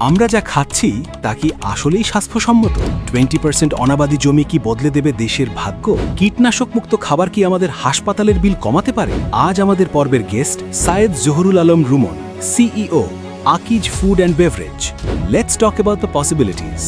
আমরা যা খাচ্ছি তা কি আসলেই স্বাস্থ্যসম্মত? 20% অনাবাদি জমি কি বদলে দেবে দেশের ভাগ্য? কীটনাশক মুক্ত খাবার কি আমাদের হাসপাতালের বিল কমাতে পারে? আজ আমাদের পর্বের guest Sayed Zahurul Alam Rumon, CEO, Akij food and beverage. Let's talk about the possibilities.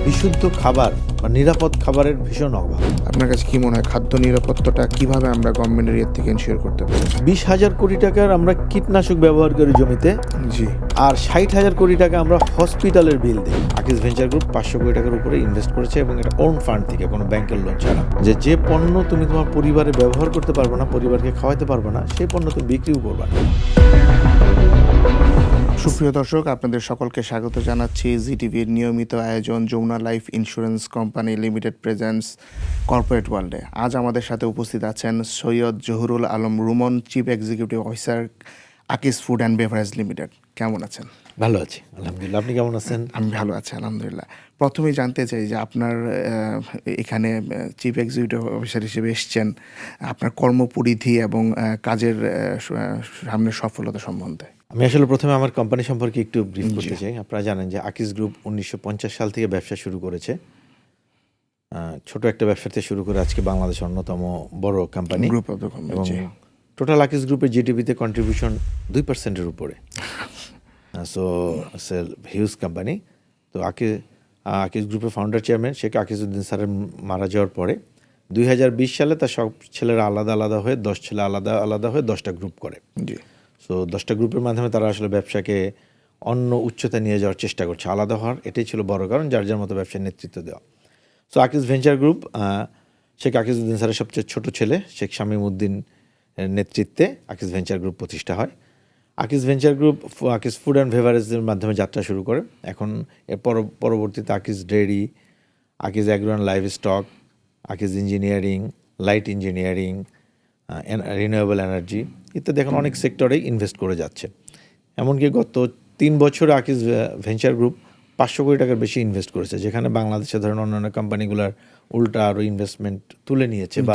বিশুদ্ধ খাবার বা নিরাপদ খাবারের ভীষণ অভাব। আপনার কাছে কি মনে হয় খাদ্য নিরাপত্তাটা কিভাবে আমরা গভর্নমেন্টের ইয়ে থেকে এনশিওর করতে পারি? 20,000 কোটি টাকার আমরা কীটনাশক ব্যবহার করি জমিতে, জি, আর 60,000 কোটি টাকা আমরা হসপিটালের বিল দিই। আকিজ ভেঞ্চার গ্রুপ 500 কোটি টাকার উপরে ইনভেস্ট করেছে এবং এটা ওন ফান্ড থেকে, কোনো ব্যাংকের লোন ছাড়া। যে পণ্য তুমি তোমার পরিবারে ব্যবহার করতে পারবে না, পরিবারকে খাওয়াতে পারবে না, সেই পণ্য তুমি বিক্রিও করবে না। সুপ্রিয় দর্শক, আপনাদের সকলকে স্বাগত জানাচ্ছি জিটিভির নিয়মিত আয়োজন Jamuna life insurance company limited presents corporate ওয়ার্ল্ডে। আজ আমাদের সাথে উপস্থিত আছেন Syed Zahurul Alam Ruman, chief executive officer, Akij food and beverage limited. কেমন আছেন? ভালো আছি, আলহামদুলিল্লাহ। আপনি কেমন আছেন? আমি ভালো আছি, আলহামদুলিল্লাহ। প্রথমেই জানতে চাই যে আপনার এখানে চিফ এক্সিকিউটিভ অফিসার হিসেবে এসছেন, আপনার কর্মপরিধি এবং কাজের সামনের সফলতা সম্বন্ধে। আমি আসলে প্রথমে আমার কোম্পানি সম্পর্কে একটু ব্রিফ করতে চাই। আপনারা জানেন যে আকিজ গ্রুপ 1950 সাল থেকে ব্যবসা শুরু করেছে। ছোট একটা ব্যবসা থেকে শুরু করে আজকে বাংলাদেশের অন্যতম বড় company group of the company. এবং টোটাল আকিজ গ্রুপের জিডিপিতে কন্ট্রিবিউশন 2%-এর উপরে। So huge company. তো আকিজ গ্রুপের ফাউন্ডার চেয়ারম্যান শেখ আকিজউদ্দিন স্যারের মারা যাওয়ার পরে 2020 সালে তার সব ছেলেরা আলাদা আলাদা হয়ে 10 ছেলে আলাদা আলাদা হয়ে 10টা গ্রুপ করে। জি। সো 10টা গ্রুপের মাধ্যমে তারা আসলে ব্যবসাকে অন্য উচ্চতায় নিয়ে যাওয়ার চেষ্টা করছে। আলাদা হওয়ার এটাই ছিল বড় কারণ, যার যার মতো ব্যবসায় নেতৃত্ব দেওয়া। So Akij venture group Sheikh Akijuddin স্যারের সবচেয়ে ছোট ছেলে শেখ শামীম উদ্দিন নেতৃত্বে আকিজ ভেঞ্চার গ্রুপ প্রতিষ্ঠা হয়। Akij venture group Akij food and বেভারেজের মাধ্যমে যাত্রা শুরু করে। এখন এর পরবর্তীতে Akij dairy, Akij agro and livestock, Akij engineering, light engineering, renewable energy ইত্যাদি এখন অনেক সেক্টরেই ইনভেস্ট করে যাচ্ছে। এমনকি গত 3 বছরে আকিজ ভেঞ্চার গ্রুপ 500 কোটি টাকার বেশি ইনভেস্ট করেছে, যেখানে বাংলাদেশে ধরেন অন্যান্য কোম্পানিগুলোর উল্টা আরও ইনভেস্টমেন্ট তুলে নিয়েছে বা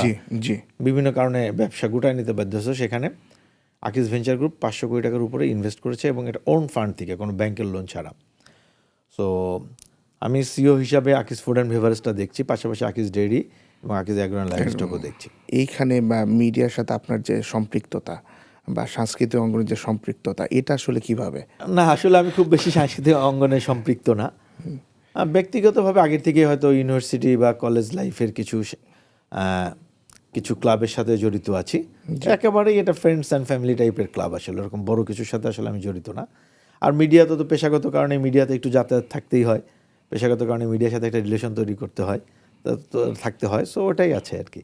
বিভিন্ন কারণে ব্যবসা গুটায় নিতে বাধ্য হচ্ছে। সেখানে আকিজ ভেঞ্চার গ্রুপ 500 কোটি টাকার উপরে ইনভেস্ট করেছে এবং এটা ওন ফান্ড থেকে, কোনো ব্যাংকের লোন ছাড়া। সো আমি সিও হিসাবে আকিজ ফুড অ্যান্ড বেভারেজটা দেখছি, পাশাপাশি আকিজ ডেয়ারি এবং আকিজ অ্যাগ্রো অ্যান্ড লাইভ স্টকও দেখছি। এইখানে মিডিয়ার সাথে আপনার যে সম্পৃক্ততা বা সাংস্কৃতিক অঙ্গনের যে সম্পৃক্ততা, এটা আসলে কিভাবে? না, আসলে আমি খুব বেশি সাংস্কৃতিক অঙ্গনে সম্পৃক্ত না। ব্যক্তিগতভাবে আগের থেকে হয়তো ইউনিভার্সিটি বা কলেজ লাইফের কিছু ক্লাবের সাথে জড়িত আছি। একেবারেই এটা ফ্রেন্ডস অ্যান্ড ফ্যামিলি টাইপের ক্লাব, আসলে এরকম বড় কিছুর সাথে আসলে আমি জড়িত না। আর মিডিয়াতে তো পেশাগত কারণে মিডিয়াতে একটু যাতায়াত থাকতেই হয়, পেশাগত কারণে মিডিয়ার সাথে একটা রিলেশন তৈরি করতে হয়, তো থাকতে হয়। সো ওটাই আছে আর কি।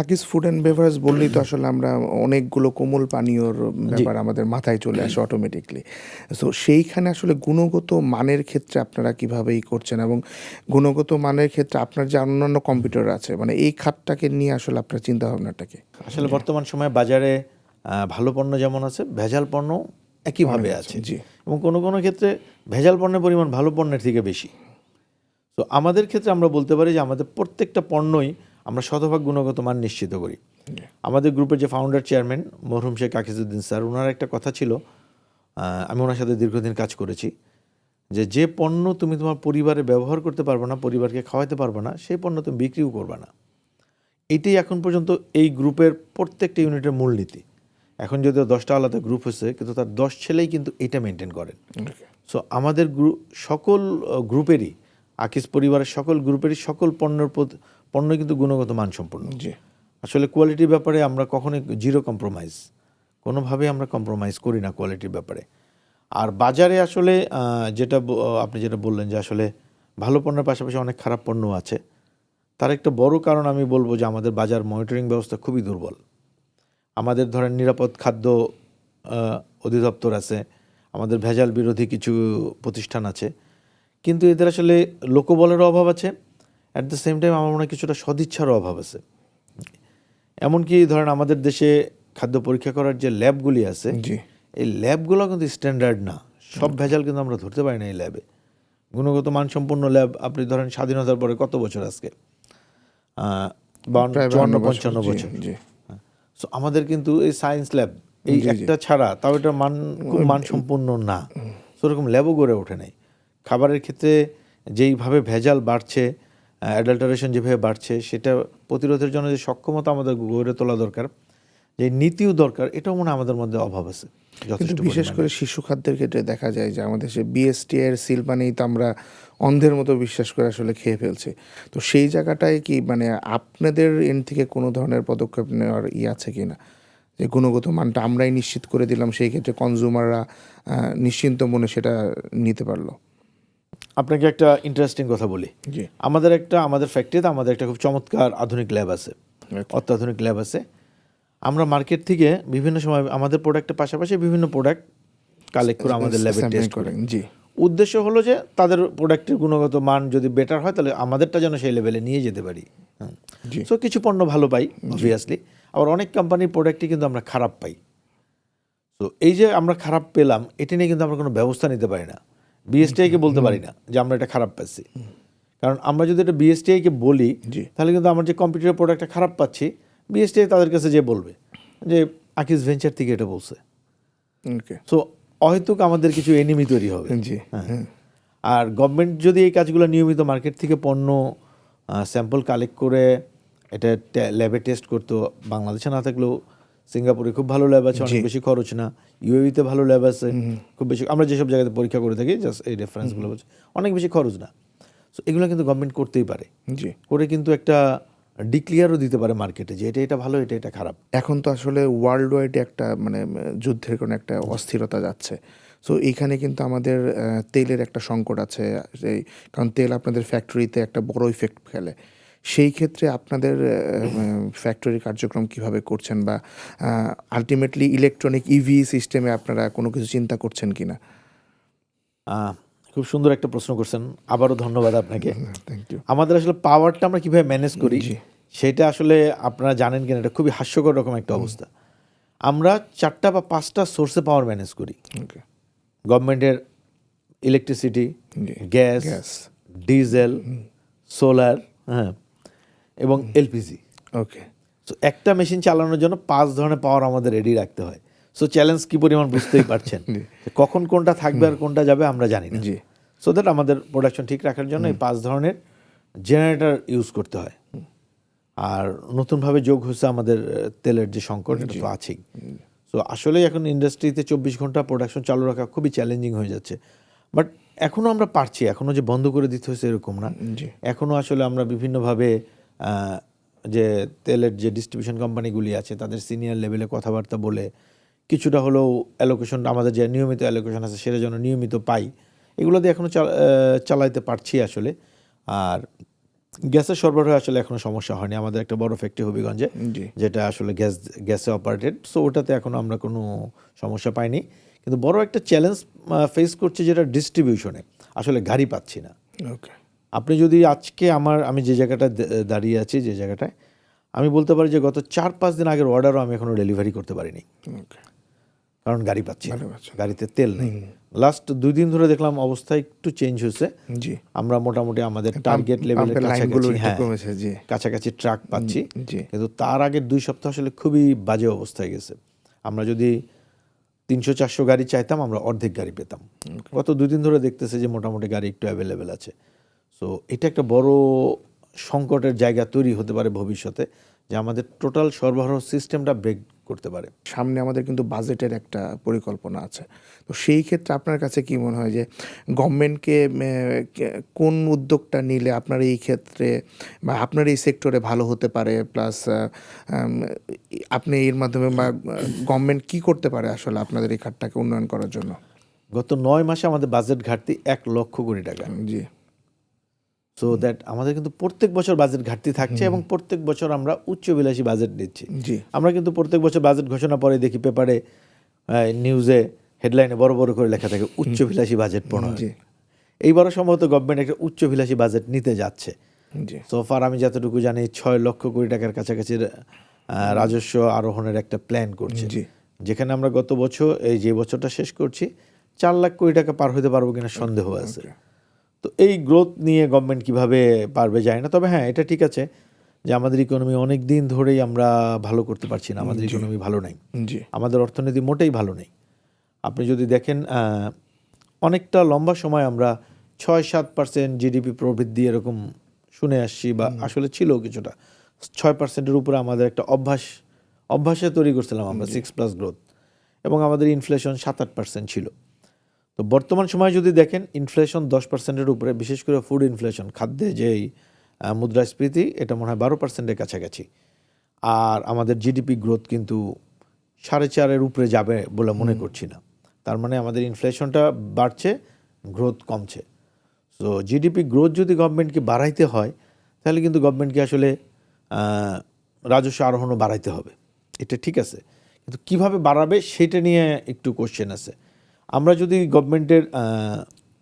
আকিজ ফুড অ্যান্ড বেভারেজ বললেই তো আসলে আমরা অনেকগুলো কোমল পানীয়র ব্যাপার আমাদের মাথায় চলে আসে অটোমেটিকলি। সো সেইখানে আসলে গুণগত মানের ক্ষেত্রে আপনারা কীভাবেই করছেন এবং গুণগত মানের ক্ষেত্রে আপনার যে অন্যান্য কম্পিউটার আছে, মানে এই খাতটাকে নিয়ে আসলে আপনার চিন্তাভাবনাটা কি? আসলে বর্তমান সময়ে বাজারে ভালো পণ্য যেমন আছে, ভেজাল পণ্য একইভাবে আছে। জি। এবং কোনো কোনো ক্ষেত্রে ভেজাল পণ্যের পরিমাণ ভালো পণ্যের থেকে বেশি। তো আমাদের ক্ষেত্রে আমরা বলতে পারি যে আমাদের প্রত্যেকটা পণ্যই আমরা শতভাগ গুণগত মান নিশ্চিত করি। আমাদের গ্রুপের যে ফাউন্ডার চেয়ারম্যান মরহুম শেখ আকিজউদ্দিন স্যার, ওনার একটা কথা ছিল, আমি ওনার সাথে দীর্ঘদিন কাজ করেছি, যে পণ্য তুমি তোমার পরিবারে ব্যবহার করতে পারবে না, পরিবারকে খাওয়াতে পারবে না, সেই পণ্য তুমি বিক্রিও করবে না। এটাই এখন পর্যন্ত এই গ্রুপের প্রত্যেকটা ইউনিটের মূলনীতি। এখন যদিও 10টা আলাদা গ্রুপ হয়েছে, কিন্তু তার 10 ছেলেই কিন্তু এটা মেনটেন করেন। সো আমাদের সকল গ্রুপেরই, আকিজ পরিবারের সকল গ্রুপেরই সকল পণ্য কিন্তু গুণগত মানসম্পন্ন। আসলে কোয়ালিটির ব্যাপারে আমরা কখনোই জিরো কম্প্রোমাইজ, কোনোভাবে আমরা কম্প্রোমাইজ করি না কোয়ালিটির ব্যাপারে। আর বাজারে আসলে আপনি যেটা বললেন যে আসলে ভালো পণ্যের পাশাপাশি অনেক খারাপ পণ্য আছে, তার একটা বড় কারণ আমি বলবো যে আমাদের বাজার মনিটরিং ব্যবস্থা খুবই দুর্বল। আমাদের ধরেন নিরাপদ খাদ্য অধিদপ্তর আছে, আমাদের ভেজাল বিরোধী কিছু প্রতিষ্ঠান আছে, কিন্তু এদের আসলে লোকবলেরও অভাব আছে। অ্যাট দ্য সেম টাইম আমার মনে হয় কিছুটা সদিচ্ছারও অভাব আছে। এমনকি ধরেন আমাদের দেশে খাদ্য পরীক্ষা করার যে ল্যাবগুলি আছে, এই ল্যাবগুলো কিন্তু স্ট্যান্ডার্ড না। সব ভেজাল কিন্তু আমরা ধরতে পারি না এই ল্যাবে। গুণগত মানসম্পন্ন ল্যাব আপনি ধরেন স্বাধীনতার পরে কত বছর, আজকে 54-55 বছর। সো আমাদের কিন্তু এই সায়েন্স ল্যাব এই একটা ছাড়া তাও এটা খুব মানসম্পন্ন না, সেরকম ল্যাবও গড়ে ওঠে নাই। খাবারের ক্ষেত্রে যেইভাবে ভেজাল বাড়ছে, অ্যাডাল্টারেশন যেভাবে বাড়ছে, সেটা প্রতিরোধের জন্য যে সক্ষমতা আমাদের গড়ে তোলা দরকার, যে নীতিও দরকার, এটাও মনে হয় আমাদের মধ্যে অভাব আছে কিন্তু যথেষ্ট বিশেষ পরিমাণে। করে শিশু খাদ্যের ক্ষেত্রে দেখা যায় যে আমাদের সে বিএসটি এর সিল মানেই তো আমরা অন্ধের মতো বিশ্বাস করে আসলে খেয়ে ফেলছি। তো সেই জায়গাটায় কি মানে আপনাদের এন্ড থেকে কোনো ধরনের পদক্ষেপ নেওয়ার আছে কি না, যে গুণগত মানটা আমরাই নিশ্চিত করে দিলাম, সেই ক্ষেত্রে কনজিউমাররা নিশ্চিন্ত মনে সেটা নিতে পারলো? আপনাকে একটা ইন্টারেস্টিং কথা বলি। জি। আমাদের ফ্যাক্টরিতে আমাদের একটা খুব চমৎকার আধুনিক ল্যাব আছে, অত্যাধুনিক ল্যাব আছে। আমরা মার্কেট থেকে বিভিন্ন সময় আমাদের প্রোডাক্টের পাশাপাশি বিভিন্ন প্রোডাক্ট কালেক্ট করে আমাদের ল্যাবে টেস্ট করে। জি। উদ্দেশ্য হলো যে তাদের প্রোডাক্টের গুণগত মান যদি বেটার হয় তাহলে আমাদেরটা যেন সেই লেভেলে নিয়ে যেতে পারি। জি। সো কিছু পণ্য ভালো পাই অবভিয়াসলি, আবার অনেক কোম্পানির প্রোডাক্টই কিন্তু আমরা খারাপ পাই। তো এই যে আমরা খারাপ পেলাম, এটা নিয়ে কিন্তু আমরা কোনো ব্যবস্থা নিতে পারি না, বিএসটিআইকে বলতে পারি না যে আমরা এটা খারাপ পাচ্ছি। কারণ আমরা যদি এটা বিএসটিআইকে বলি তাহলে কিন্তু আমার যে কম্পিউটার প্রোডাক্টটা খারাপ পাচ্ছি, বিএসটিআই তাদের কাছে যে বলবে যে আকিস ভেঞ্চার থেকে এটা বলছে। ওকে। সো অহেতুক আমাদের কিছু এনিমি তৈরি হবে। জি। হ্যাঁ। আর গভর্নমেন্ট যদি এই কাজগুলো নিয়মিত মার্কেট থেকে পণ্য স্যাম্পল কালেক্ট করে এটা ল্যাবে টেস্ট করতো, বাংলাদেশে না থাকলেও সিঙ্গাপুরে খুব ভালো ল্যাব আছে, অনেক বেশি খরচ না। ইউএইতে ভালো ল্যাব আছে, খুব বেশি, আমরা যেসব জায়গাতে পরীক্ষা করে থাকি জাস্ট এই রেফারেন্সগুলো বলছি, অনেক বেশি খরচ না। সো এগুলো কিন্তু গভর্নমেন্ট করতেই পারে, জি। করে কিন্তু একটা ডিক্লিয়ারও দিতে পারে মার্কেটে যে এটা ভালো, এটা খারাপ। এখন তো আসলে ওয়ার্ল্ড ওয়াইড একটা মানে যুদ্ধের কোনো একটা অস্থিরতা যাচ্ছে। সো এইখানে কিন্তু আমাদের তেলের একটা সংকট আছে, কারণ তেল আপনাদের ফ্যাক্টরিতে একটা বড় ইফেক্ট ফেলে। সেই ক্ষেত্রে আপনাদের ফ্যাক্টরি কার্যক্রম কিভাবে করছেন, বা আলটিমেটলি ইলেকট্রনিক ইভি সিস্টেমে আপনারা কোনো কিছু চিন্তা করছেন কিনা? খুব সুন্দর একটা প্রশ্ন করছেন, আবারও ধন্যবাদ আপনাকে। Thank you. আমাদের আসলে পাওয়ারটা আমরা কীভাবে ম্যানেজ করি সেটা আসলে আপনারা জানেন কিনা, এটা খুবই হাস্যকর রকম একটা অবস্থা। আমরা 4টা বা 5টা সোর্সে পাওয়ার ম্যানেজ করি। ওকে। গভর্নমেন্টের ইলেকট্রিসিটি, গ্যাস, ডিজেল, সোলার, হ্যাঁ, এবং এলপিজি। ওকে। সো একটা মেশিন চালানোর জন্য 5 ধরনের পাওয়ার আমাদের রেডি রাখতে হয়। সো চ্যালেঞ্জ কি পরিমাণ বুঝতেই পারছেন, কখন কোনটা থাকবে আর কোনটা যাবে আমরা জানি না। জি। সো দ্যাট আমাদের প্রোডাকশন ঠিক রাখার জন্য এই 5 ধরনের জেনারেটর ইউজ করতে হয়। আর নতুনভাবে যোগ হচ্ছে আমাদের তেলের যে সংকট, এটা তো আছেই। সো আসলে এখন ইন্ডাস্ট্রিতে 24 ঘন্টা প্রোডাকশন চালু রাখা খুবই চ্যালেঞ্জিং হয়ে যাচ্ছে। বাট এখনও আমরা পারছি, এখনও যে বন্ধ করে দিতে হয়েছে এরকম না। এখনও আসলে আমরা বিভিন্নভাবে যে তেলের যে ডিস্ট্রিবিউশন কোম্পানিগুলি আছে তাদের সিনিয়র লেভেলে কথাবার্তা বলে কিছুটা হলেও অ্যালোকেশন, আমাদের যে নিয়মিত অ্যালোকেশন আছে সেটা যেন নিয়মিত পাই, এগুলো দিয়ে এখনও চালাইতে পারছি আসলে। আর গ্যাসের সরবরাহ আসলে এখনও সমস্যা হয়নি। আমাদের একটা বড় ফ্যাক্টরি হবিগঞ্জে, যেটা আসলে গ্যাসে অপারেটেড। সো ওটাতে এখনও আমরা কোনো সমস্যা পাইনি। কিন্তু বড় একটা চ্যালেঞ্জ ফেস করছি যেটা ডিস্ট্রিবিউশনে, আসলে গাড়ি পাচ্ছি না। ওকে। আপনি যদি আজকে আমি যে জায়গাটায় দাঁড়িয়ে আছি, যে জায়গাটায় আমি বলতে পারি যে গত 4-5 দিন আগের অর্ডারও আমি এখনও ডেলিভারি করতে পারিনি, কারণ গাড়ি পাচ্ছি না, গাড়িতে তেল নেই। লাস্ট 2 দিন ধরে দেখলাম অবস্থা একটু চেঞ্জ হয়েছে। জি। আমরা মোটামুটি আমাদের টার্গেট লেভেলের কাছাকাছি ট্রাক পাচ্ছি, কিন্তু তার আগে 2 সপ্তাহ আসলে খুবই বাজে অবস্থায় গেছে। আমরা যদি 300-400 গাড়ি চাইতাম, আমরা অর্ধেক গাড়ি পেতাম। গত 2 দিন ধরে দেখতেছে যে মোটামুটি গাড়ি একটু অ্যাভেলেবেল আছে। সো এটা একটা বড় সংকটের জায়গা তৈরি হতে পারে ভবিষ্যতে, যে আমাদের টোটাল সরবরাহ সিস্টেমটা ব্রেক করতে পারে। সামনে আমাদের কিন্তু বাজেটের একটা পরিকল্পনা আছে। তো সেই ক্ষেত্রে আপনার কাছে কি মনে হয় যে গভর্নমেন্টকে কোন উদ্যোগটা নিলে আপনার এই ক্ষেত্রে বা আপনার এই সেক্টরে ভালো হতে পারে, প্লাস আপনি এর মাধ্যমে বা গভর্নমেন্ট কি করতে পারে আসলে আপনাদের এই খাতটাকে উন্নয়ন করার জন্য? গত 9 মাসে আমাদের বাজেট ঘাটতি 1 লক্ষ কোটি টাকা। জি। সো দ্যাট আমাদের কিন্তু প্রত্যেক বছর বাজেট ঘাটতি থাকছে, এবং প্রত্যেক বছর আমরা উচ্চবিলাসী বাজেট নিচ্ছি। আমরা কিন্তু প্রত্যেক বছর বাজেট ঘোষণা পরে দেখি পেপারে, নিউজে হেডলাইনে বড় বড় করে লেখা থাকে উচ্চবিলাসী বাজেট প্রণয়ন। এইবারও সম্ভবত গভর্নমেন্ট একটা উচ্চবিলাসী বাজেট নিতে যাচ্ছে। সোফার আমি যতটুকু জানি 6 লক্ষ কোটি টাকার কাছাকাছি রাজস্ব আরোহণের একটা প্ল্যান করছে, যেখানে আমরা গত বছর যে বছরটা শেষ করছি 4 লাখ কোটি টাকা পার হতে পারবো কিনা সন্দেহ আছে। তো এই গ্রোথ নিয়ে গভর্নমেন্ট কিভাবে পারবে যায় না। তবে হ্যাঁ, এটা ঠিক আছে যে আমাদের ইকোনমি অনেক দিন ধরেই আমরা ভালো করতে পারছি না, আমাদের ইকোনমি ভালো নাই, জি আমাদের অর্থনীতি মোটেই ভালো নেই। আপনি যদি দেখেন অনেকটা লম্বা সময় আমরা 6-7% জিডিপি প্রবৃদ্ধি এরকম শুনে আসছি, বা আসলে ছিল কিছুটা 6%-এর উপরে আমাদের একটা অভ্যাসে তৈরি করছিলাম আমরা 6+ গ্রোথ, এবং আমাদের ইনফ্লেশন 7-8% ছিল। তো বর্তমান সময়ে যদি দেখেন ইনফ্লেশন 10%-এর উপরে, বিশেষ করে ফুড ইনফ্লেশন, খাদ্যে যেই মুদ্রাস্ফীতি, এটা মনে হয় 12%-এর কাছাকাছি। আর আমাদের জিডিপি গ্রোথ কিন্তু 4.5-এর উপরে যাবে বলে মনে করছি না। তার মানে আমাদের ইনফ্লেশনটা বাড়ছে, গ্রোথ কমছে। সো জিডিপি গ্রোথ যদি গভর্নমেন্টকে বাড়াইতে হয়, তাহলে কিন্তু গভর্নমেন্টকে আসলে রাজস্ব আরোহণও বাড়াইতে হবে, এটা ঠিক আছে, কিন্তু কিভাবে বাড়াবে সেটা নিয়ে একটু কোশ্চেন আছে। আমরা যদি গভর্নমেন্টের,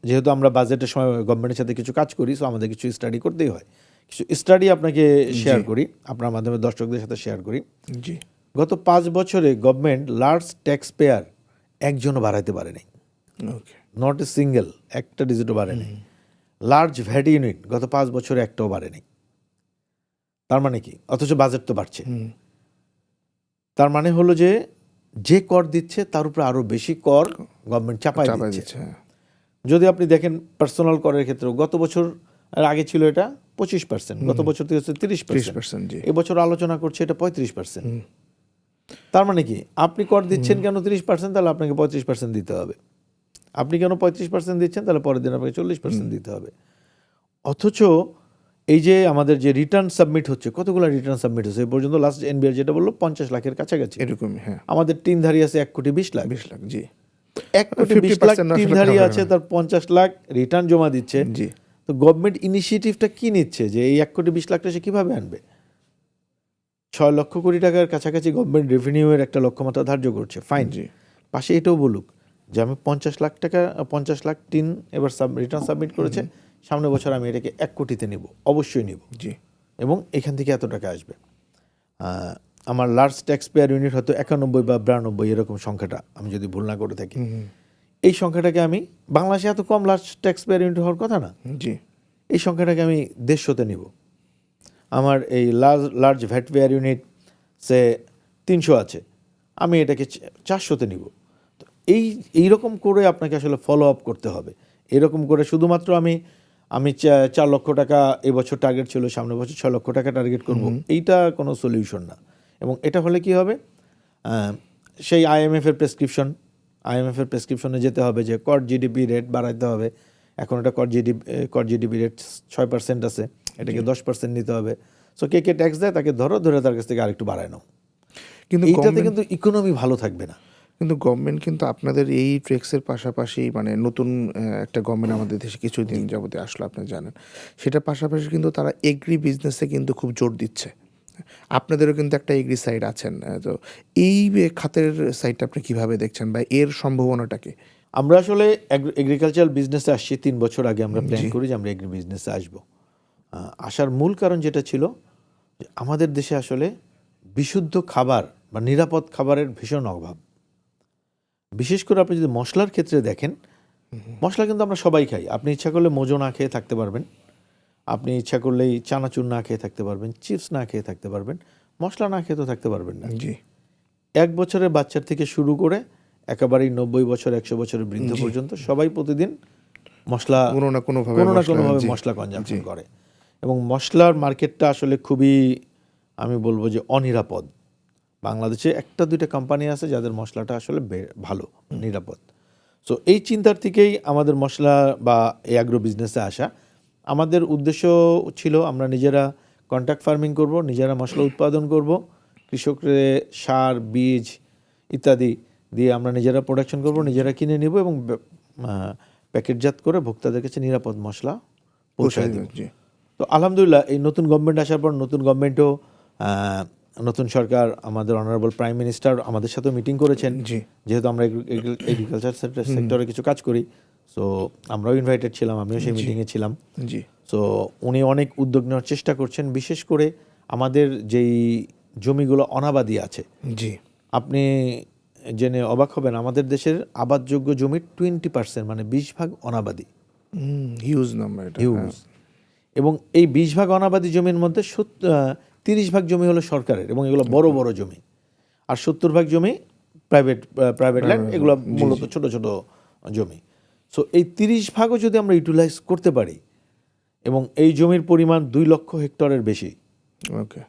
যেহেতু আমরা বাজেটের সময় গভর্নমেন্টের সাথে কিছু কাজ করি, সো আমাদের কিছু স্টাডি করতেই হয়। কিছু স্টাডি আপনাকে শেয়ার করি, আপনার মাধ্যমে দর্শকদের সাথে শেয়ার করি। জি গত 5 বছরে গভর্নমেন্ট লার্জ ট্যাক্স পেয়ার একজনও বাড়াইতে পারে নাই, ওকে নট এ সিঙ্গেল, একটা ডিজিটও বাড়ে নাই। লার্জ ভ্যাট ইউনিট গত 5 বছরে একটাও বাড়ে নাই। তার মানে কি? অথচ বাজেট তো বাড়ছে। তার মানে হলো যে কর দিচ্ছে তার উপরে আরো বেশি কর গভর্নমেন্ট চাপাই দিচ্ছে। যদি আপনি দেখেন পার্সোনাল করের ক্ষেত্রে গত বছর আগে ছিল এটা 25%, গত বছর থেকে হচ্ছে 30%, এবছর আলোচনা করছে এটা 35%। তার মানে কি? আপনি কর দিচ্ছেন কেন 30%, তাহলে আপনাকে 35% দিতে হবে। আপনি কেন 35% দিচ্ছেন, তাহলে পরের দিন আপনাকে 40% দিতে হবে। অথচ এই যে আমাদের যে রিটার্ন সাবমিট হচ্ছে, কতগুলো রিটার্ন সাবমিট হচ্ছে এই পর্যন্ত, লাস্ট এনবিআর যেটা বললো 50 লাখের কাছাকাছি এরকমই। হ্যাঁ, আমাদের টিনধারী আছে 1,20,00,000। 20 লাখ। জি 1,20,00,000 টিনধারী আছে, তার 50 লাখ রিটার্ন জমা দিচ্ছে। জি তো গভর্নমেন্ট ইনিশিয়েটিভটা কি নিচ্ছে যে এই 1,20,00,000 সে কিভাবে আনবে? 6 লক্ষ কোটি টাকার কাছাকাছি গভর্নমেন্ট রেভিনিউয়ের একটা লক্ষ্যমাত্রা ধার্য করছে, ফাইন। জি পাশে এটাও বলুক যে আমি 50 লাখ টাকা, 50 লাখ টিন এবার রিটার্ন সাবমিট করেছে, সামনের বছর আমি এটাকে 1 কোটিতে নিব, অবশ্যই নিব, জি এবং এখান থেকে এত টাকা আসবে। আমার লার্জ ট্যাক্স পেয়ার ইউনিট হয়তো 91 বা 92 এরকম সংখ্যাটা, আমি যদি ভুল না করে থাকি। এই সংখ্যাটাকে আমি, বাংলাদেশে এত কম লার্জ ট্যাক্স পেয়ার ইউনিট হওয়ার কথা না, জি এই সংখ্যাটাকে আমি 150-তে নিব। আমার এই লার্জ ভ্যাট পেয়ার ইউনিট সে 300 আছে, আমি এটাকে 400-তে নিব। তো এইরকম করে আপনাকে আসলে ফলো আপ করতে হবে। এরকম করে শুধুমাত্র আমি 4 লক্ষ টাকা এবছর টার্গেট ছিল, সামনের বছর 6 লক্ষ টাকা টার্গেট করব, এইটা কোনো সলিউশন না। এবং এটা হলে কি হবে, সেই আইএমএফের প্রেসক্রিপশনে যেতে হবে যে কর জিডিপি রেট বাড়াইতে হবে। এখন এটা কর জিডিপি রেট 6% আছে, এটাকে 10% নিতে হবে। সো কে ট্যাক্স দেয় তাকে ধরে তার কাছ থেকে আরেকটু বাড়ায় নাও। কিন্তু এইটাতে কিন্তু ইকোনমি ভালো থাকবে না। কিন্তু গভর্নমেন্ট কিন্তু আপনাদের এই ট্রেক্সের পাশাপাশি, মানে নতুন একটা গভর্নমেন্ট আমাদের দেশে কিছুদিন যাবতে আসলো, আপনি জানেন, সেটার পাশাপাশি কিন্তু তারা এগ্রি বিজনেসে কিন্তু খুব জোর দিচ্ছে। আপনাদেরও কিন্তু একটা এগ্রি সাইড আছেন, তো এই খাতের সাইডটা আপনি কিভাবে দেখছেন, বা এর সম্ভাবনাটাকে? আমরা আসলে এগ্রিকালচারাল বিজনেসে আসছি 3 বছর আগে। আমরা প্ল্যান করি যে আমরা এগ্রি বিজনেসে আসবো। আসার মূল কারণ যেটা ছিল, যে আমাদের দেশে আসলে বিশুদ্ধ খাবার বা নিরাপদ খাবারের ভীষণ অভাব। বিশেষ করে আপনি যদি মশলার ক্ষেত্রে দেখেন, মশলা কিন্তু আমরা সবাই খাই। আপনি ইচ্ছা করলে মোজো না খেয়ে থাকতে পারবেন, আপনি ইচ্ছা করলেই চানাচুর না খেয়ে থাকতে পারবেন, চিপস না খেয়ে থাকতে পারবেন, মশলা না খেয়ে তো থাকতে পারবেন না। জি 1 বছরের বাচ্চার থেকে শুরু করে একেবারেই 90 বছর 100 বছরের বৃদ্ধ পর্যন্ত সবাই প্রতিদিন মশলা কোনো না কোনোভাবে মশলা কনজাম্পশন করে। এবং মশলার মার্কেটটা আসলে খুবই, আমি বলবো যে অনিরাপদ। বাংলাদেশে 1-2টা কোম্পানি আছে যাদের মশলাটা আসলে ভালো, নিরাপদ। সো এই চিন্তার থেকেই আমাদের মশলা বা এই অ্যাগ্রো বিজনেসে আসা। আমাদের উদ্দেশ্য ছিল আমরা নিজেরা কন্ট্রাক্ট ফার্মিং করব, নিজেরা মশলা উৎপাদন করব, কৃষকদের সার, বীজ ইত্যাদি দিয়ে আমরা নিজেরা প্রোডাকশন করব, নিজেরা কিনে নিব এবং প্যাকেটজাত করে ভোক্তাদের কাছে নিরাপদ মশলা পৌঁছায় দেব। তো আলহামদুলিল্লাহ, এই নতুন গভর্নমেন্ট আসার পর নতুন গভর্নমেন্টও, নতুন সরকার, আমাদের অনারেবল প্রাইম মিনিস্টার আমাদের সাথে মিটিং করেছেন, যেহেতু আমরা এগ্রিকালচার সেক্টরে কিছু কাজ করি। সো আমরাও ইনভাইটেড ছিলাম, আমিও সেই মিটিংয়ে ছিলাম। সো উনি অনেক উদ্যোগ নেওয়ার চেষ্টা করছেন, বিশেষ করে আমাদের যেই জমিগুলো অনাবাদি আছে। আপনি জেনে অবাক হবেন, আমাদের দেশের আবাদযোগ্য জমির 20%, মানে 20% অনাবাদি। Huge number, huge. এবং এই 20% অনাবাদি জমির মধ্যে 30 ভাগ জমি হলো সরকারের এবং এগুলো বড় বড় জমি, আর 70 ভাগ জমি প্রাইভেট ল্যান্ড, এগুলো মূলত ছোট ছোট জমি। সো এই 30 ভাগও যদি আমরা ইউটিলাইজ করতে পারি, এবং এই জমির পরিমাণ 2 লক্ষ হেক্টরের বেশি, ওকে,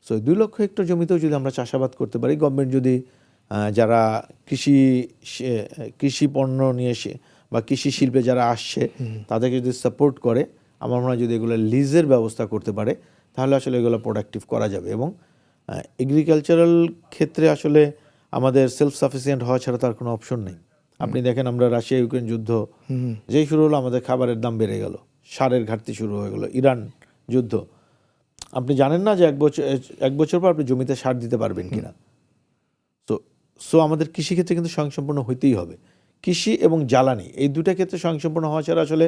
সো 2 লক্ষ হেক্টর জমিতেও যদি আমরা চাষাবাদ করতে পারি, গভর্নমেন্ট যদি যারা কৃষি পণ্য নিয়ে এসে বা কৃষি শিল্পে যারা আসছে তাদেরকে যদি সাপোর্ট করে, আমার মনে হয় যদি এগুলো লিজের ব্যবস্থা করতে পারে, তাহলে আসলে এগুলো প্রোডাক্টিভ করা যাবে। এবং এগ্রিকালচারাল ক্ষেত্রে আসলে আমাদের সেলফ সাফিসিয়েন্ট হওয়া ছাড়া তার কোনো অপশন নেই। আপনি দেখেন, আমরা রাশিয়া ইউক্রেন যুদ্ধ যেই শুরু হলো, আমাদের খাবারের দাম বেড়ে গেল, সারের ঘাটতি শুরু হয়ে গেল, ইরান যুদ্ধ। আপনি জানেন না যে এক বছর পর আপনি জমিতে সার দিতে পারবেন কিনা। সো আমাদের কৃষিক্ষেত্রে কিন্তু স্বয়ংসম্পূর্ণ হইতেই হবে। কৃষি এবং জ্বালানি, এই দুটা ক্ষেত্রে স্বয়ংসম্পূর্ণ হওয়া ছাড়া আসলে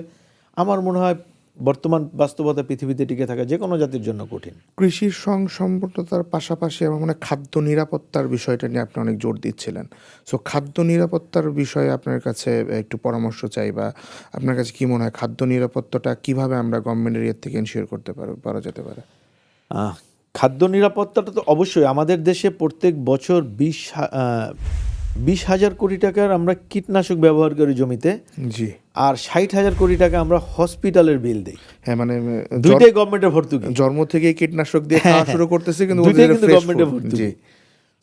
আমার মনে হয় বর্তমান বাস্তবতা পৃথিবীতে টিকে থাকা যে কোনো জাতির জন্য কঠিন। কৃষির স্বয়ংসম্পূর্ণতার পাশাপাশি আমার মনে হয় খাদ্য নিরাপত্তার বিষয়টা নিয়ে আপনি অনেক জোর দিচ্ছিলেন। সো খাদ্য নিরাপত্তার বিষয়ে আপনার কাছে একটু পরামর্শ চাই, বা আপনার কাছে কি মনে হয় খাদ্য নিরাপত্তাটা কিভাবে আমরা গভর্নমেন্টের ইয়ে থেকে এনশিওর করতে পারা যেতে পারে? খাদ্য নিরাপত্তাটা তো অবশ্যই আমাদের দেশে প্রত্যেক বছর 20,000 কোটি টাকার আমরা কীটনাশক ব্যবহার করি জমিতে, জি, আর 60,000 কোটি টাকা আমরা হসপিটালের বিল দিই। হ্যাঁ, মানে দুইটাই গভর্নমেন্টের ভর্তুকি, জন্ম থেকে কীটনাশক দিয়ে খাওয়া শুরু করতেছে, কিন্তু দুইটাই কিন্তু গভর্নমেন্টের জি, ভর্তুকি।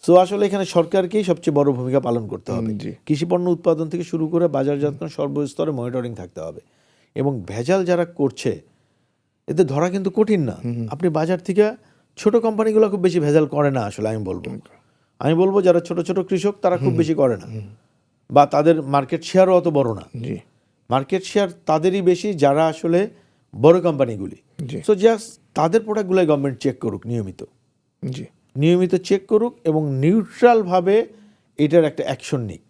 সো আসলে এখানে সরকারকেই সবচেয়ে বড় ভূমিকা পালন করতে হবে। জি, কৃষি পণ্য উৎপাদন থেকে শুরু করে বাজারজাতকরণ সর্বস্তরে মনিটরিং থাকতে হবে। এবং ভেজাল যারা করছে এতে ধরা কিন্তু কঠিন না। আপনি বাজার থেকে ছোট কোম্পানিগুলো খুব বেশি ভেজাল করে না আসলে, আমি বলবো যারা ছোট ছোট কৃষক তারা খুব বেশি করে না, বা তাদের মার্কেট শেয়ারও অত বড় না। জি, মার্কেট শেয়ার তাদেরই বেশি যারা আসলে বড় কোম্পানিগুলি। জি, সো জাস্ট তাদের প্রোডাক্টগুলোই গভর্নমেন্ট চেক করুক, জি, নিয়মিত চেক করুক এবং নিউট্রালভাবে এটার একটা অ্যাকশন নিক।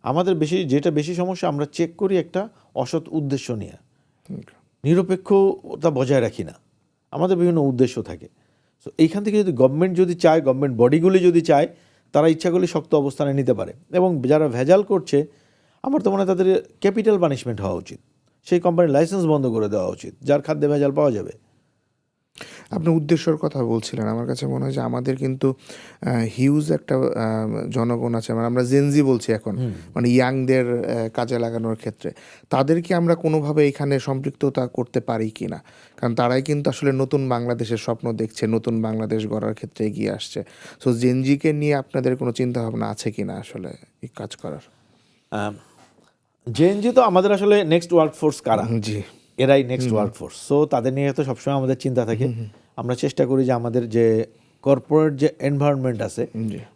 আমাদের যেটা বেশি সমস্যা, আমরা চেক করি একটা অসৎ উদ্দেশ্য নিয়ে, নিরপেক্ষতা বজায় রাখি না, আমাদের বিভিন্ন উদ্দেশ্য থাকে। সো এইখান থেকে যদি গভর্নমেন্ট চায়, গভর্নমেন্ট বডিগুলি যদি চায়, তারা ইচ্ছা করলে শক্ত অবস্থানে নিতে পারে। এবং যারা ভেজাল করছে, আমার তো মনে হয় তাদের ক্যাপিটাল পানিশমেন্ট হওয়া উচিত, সেই কোম্পানির লাইসেন্স বন্ধ করে দেওয়া উচিত যার খাদ্যে ভেজাল পাওয়া যাবে। আপনি উদ্দেশ্যর কথা বলছিলেন, আমার কাছে মনে হয় যে আমাদের কিন্তু হিউজ একটা জনগণ আছে, মানে আমরা জেনজি বলছি এখন, মানে ইয়াংদের কাজে লাগানোর ক্ষেত্রে তাদেরকে আমরা কোনোভাবে এখানে সম্পৃক্ততা করতে পারি কি না? কারণ তারাই কিন্তু আসলে নতুন বাংলাদেশের স্বপ্ন দেখছে, নতুন বাংলাদেশ গড়ার ক্ষেত্রে এগিয়ে আসছে। সো জেনজিকে নিয়ে আপনাদের কোনো চিন্তাভাবনা আছে কি না আসলে এই কাজ করার? জেএনজি তো আমাদের আসলে নেক্সট ওয়ার্কফোর্স কারা, জি, এরাই নেক্সট ওয়ার্কফোর্স। সো তাদের নিয়ে তো সবসময় আমাদের চিন্তা থাকে। আমরা চেষ্টা করি যে আমাদের যে কর্পোরেট যে এনভায়রনমেন্ট আছে,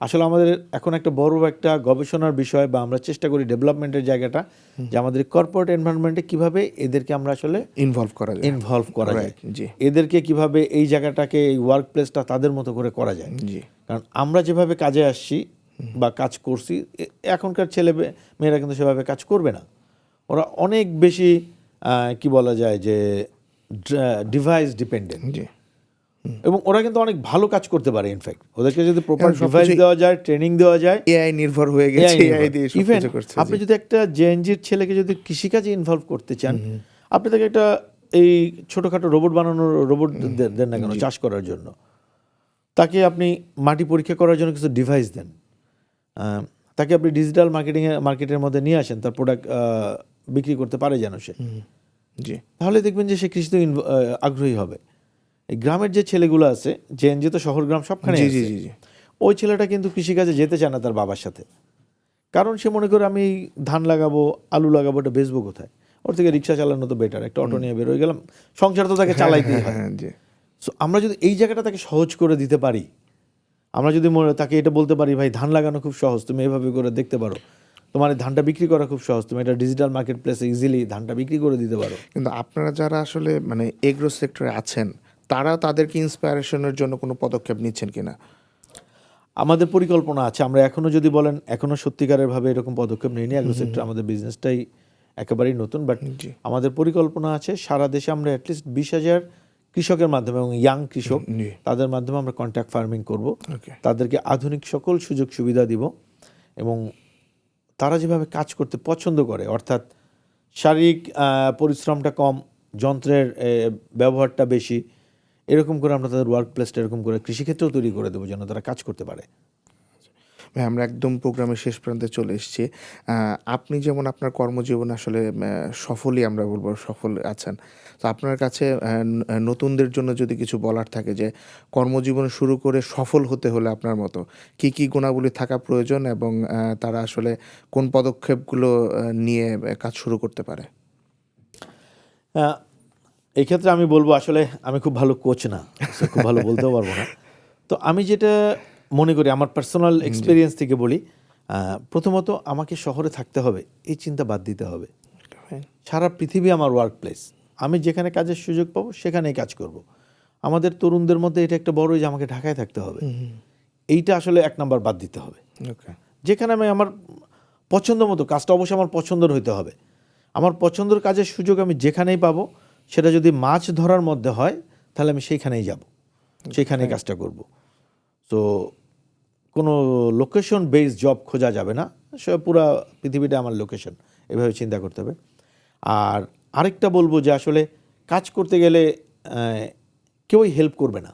আসলে আমাদের এখন একটা বড় একটা গবেষণার বিষয়, বা আমরা চেষ্টা করি ডেভেলপমেন্টের জায়গাটা, যে আমাদের কর্পোরেট এনভায়রনমেন্টে কিভাবে এদেরকে আমরা আসলে ইনভলভ করা যায়, জি, এদেরকে কিভাবে এই জায়গাটাকে, এই ওয়ার্ক প্লেসটা তাদের মতো করে করা যায়। জি, কারণ আমরা যেভাবে কাজে আসছি বা কাজ করছি, এখনকার ছেলে মেয়েরা কিন্তু সেভাবে কাজ করবে না। ওরা অনেক বেশি কি বলা যায় যে ডিভাইস ডিপেন্ডেন্ট, জি, এবং ওরা কিন্তু অনেক ভালো কাজ করতে পারে। ইনফ্যাক্ট ওদেরকে যদি প্রপার ডিভাইস দেওয়া যায়, ট্রেনিং দেওয়া যায়, এআই নির্ভর হয়ে গেছে, এআই দিয়ে সব ইভেন কিছু করছে। আপনি যদি একটা জেএনজির ছেলেকে যদি কৃষিকাজে ইনভলভ করতে চান, আপনি তাকে একটা এই ছোটোখাটো রোবট দেন না কেন চাষ করার জন্য, তাকে আপনি মাটি পরীক্ষা করার জন্য কিছু ডিভাইস দেন, তাকে আপনি ডিজিটাল মার্কেটের মধ্যে নিয়ে আসেন, তার প্রোডাক্ট বিক্রি করতে পারে যেন সে, জি, তাহলে দেখবেন যে সে কৃষিতে আগ্রহী হবে। এই গ্রামের যে ছেলেগুলো আছে, জেএনজি তো শহর গ্রাম সবখানে জি, আছে, জি, জি, ওই ছেলেটা কিন্তু কৃষিকাজে যেতে চায় না তার বাবার সাথে, কারণ সে মনে করে আমি ধান লাগাবো, আলু লাগাবো, এটা বেচবো কোথায়? ওর থেকে রিক্সা চালানো তো বেটার, একটা অটো নিয়ে বেরোয় গেলাম, সংসার তো তাকে চালাইতেই হয়। সো আমরা যদি এই জায়গাটা তাকে সহজ করে দিতে পারি, আমরা যদি তাকে এটা বলতে পারি, ভাই ধান লাগানো খুব সহজ, তুমি এইভাবে করে দেখতে পারো, তোমার ধানটা বিক্রি করা খুব সহজ, তুমি এটা ডিজিটাল মার্কেট প্লেসে ইজিলি ধানটা বিক্রি করে দিতে পারো। কিন্তু আপনারা যারা আসলে মানে এগ্রো সেক্টরে আছেন, তারা তাদেরকে ইন্সপায়ারেশনের জন্য কোনো পদক্ষেপ নিচ্ছেন কিনা? আমাদের পরিকল্পনা আছে, আমরা এখনো যদি বলেন এখনো সত্যিকারের ভাবে এরকম পদক্ষেপ নিইনি। অ্যাগ্রো সেক্টর আমাদের বিজনেসটাই একেবারেই নতুন, বাট আমাদের পরিকল্পনা আছে সারা দেশে আমরা অ্যাটলিস্ট 20,000 কৃষকের মাধ্যমে, এবং ইয়াং কৃষক, তাদের মাধ্যমে আমরা কন্ট্রাক্ট ফার্মিং করব, তাদেরকে আধুনিক সকল সুযোগ সুবিধা দিব, এবং তারা যেভাবে কাজ করতে পছন্দ করে, অর্থাৎ শারীরিক পরিশ্রমটা কম, যন্ত্রের ব্যবহারটা বেশি, এরকম করে আমরা তাদের ওয়ার্ক প্লেসটা এরকম করে কৃষিক্ষেত্রেও তৈরি করে দেবো যেন তারা কাজ করতে পারে। ভাই, আমরা একদম প্রোগ্রামের শেষ প্রান্তে চলে এসেছি। আপনি যেমন আপনার কর্মজীবনে আসলে সফলই আমরা বলবো, সফল আছেন। তো আপনার কাছে নতুনদের জন্য যদি কিছু বলার থাকে যে কর্মজীবন শুরু করে সফল হতে হলে আপনার মতো কি কি গুণাবলী থাকা প্রয়োজন এবং তারা আসলে কোন পদক্ষেপগুলো নিয়ে কাজ শুরু করতে পারে? এই ক্ষেত্রে আমি বলবো, আসলে আমি খুব ভালো কোচ না, খুব ভালো বলতেও পারবো না। তো আমি যেটা মনে করি আমার পার্সোনাল এক্সপিরিয়েন্স থেকে বলি, প্রথমত আমাকে শহরে থাকতে হবে এই চিন্তা বাদ দিতে হবে। সারা পৃথিবী আমার ওয়ার্ক প্লেস, আমি যেখানে কাজের সুযোগ পাবো সেখানেই কাজ করব। আমাদের তরুণদের মধ্যে এটা একটা বড় যে আমাকে ঢাকায় থাকতে হবে, এইটা আসলে 1 নাম্বার বাদ দিতে হবে। যেখানে আমি আমার পছন্দ মতো কাজটা, অবশ্যই আমার পছন্দের হইতে হবে। আমার পছন্দের কাজের সুযোগ আমি যেখানেই পাবো, সেটা যদি মাছ ধরার মধ্যে হয় তাহলে আমি সেইখানেই যাব, সেইখানেই কাজটা করব। তো কোনো লোকেশন বেসড জব খোঁজা যাবে না, সে পুরো পৃথিবীটা আমার লোকেশন, এভাবে চিন্তা করতে হবে। আর আরেকটা বলবো যে আসলে কাজ করতে গেলে কেউই হেল্প করবে না,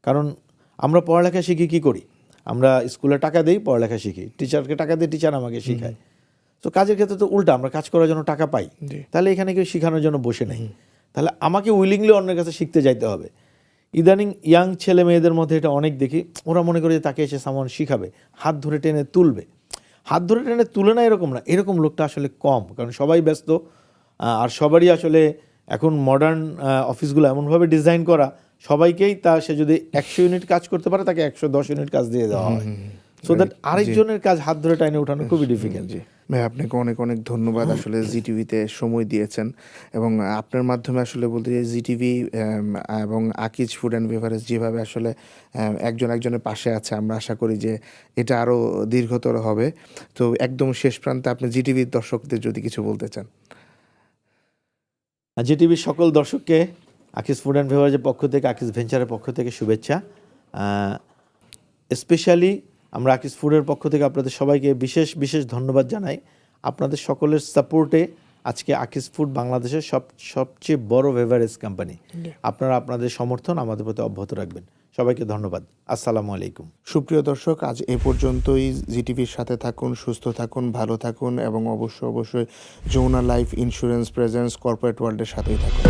কারণ আমরা পড়ালেখা শিখি কী করি, আমরা স্কুলে টাকা দিই, পড়ালেখা শিখি, টিচারকে টাকা দিই, টিচার আমাকে শেখায়। তো কাজের ক্ষেত্রে তো উল্টা, আমরা কাজ করার জন্য টাকা পাই, তাহলে এখানে কেউ শেখানোর জন্য বসে নেই, তাহলে আমাকে উইলিংলি অন্যের কাছে শিখতে যাইতে হবে। ইদানিং ইয়াং ছেলে মেয়েদের মধ্যে এটা অনেক দেখি, ওরা মনে করে যে তাকে এসে সামান শিখাবে, হাত ধরে টেনে তুলবে। হাত ধরে টেনে তুলে না এরকম না, এরকম লোকটা আসলে কম, কারণ সবাই ব্যস্ত। আর সবারই আসলে এখন মডার্ন অফিসগুলো এমনভাবে ডিজাইন করা, সবাইকেই সে যদি 100 ইউনিট কাজ করতে পারে তাকে 110 ইউনিট কাজ দিয়ে দেওয়া হয়, সো দ্যাট আরেকজনের কাজ হাত ধরে টাইনে ওঠানো খুবই ডিফিকাল্ট। ভাই, আপনাকে অনেক অনেক ধন্যবাদ, আসলে জিটিভিতে সময় দিয়েছেন এবং আপনার মাধ্যমে আসলে বলতে চাই জিটিভি এবং আকিজ ফুড অ্যান্ড বেভারেজ যেভাবে আসলে একজন একজনের পাশে আছে, আমরা আশা করি যে এটা আরও দীর্ঘতর হবে। তো একদম শেষ প্রান্তে আপনি জিটিভির দর্শকদের যদি কিছু বলতে চান। জিটিভির সকল দর্শককে আকিজ ফুড অ্যান্ড বেভারেজের পক্ষ থেকে, আকিজ ভেঞ্চারের পক্ষ থেকে শুভেচ্ছা। স্পেশালি আমরা আকিজ ফুডের পক্ষ থেকে আপনাদের সবাইকে বিশেষ বিশেষ ধন্যবাদ জানাই। আপনাদের সকলের সাপোর্টে আজকে আকিজ ফুড বাংলাদেশের সবচেয়ে বড় বেভারেজ কোম্পানি। আপনারা আপনাদের সমর্থন আমাদের প্রতি অব্যাহত রাখবেন। সবাইকে ধন্যবাদ। আসসালামু আলাইকুম। সুপ্রিয় দর্শক, আজ এ পর্যন্তই। জিটিভির সাথে থাকুন, সুস্থ থাকুন, ভালো থাকুন এবং অবশ্যই Jamuna life insurance presents corporate ওয়ার্ল্ডের সাথেই থাকুন।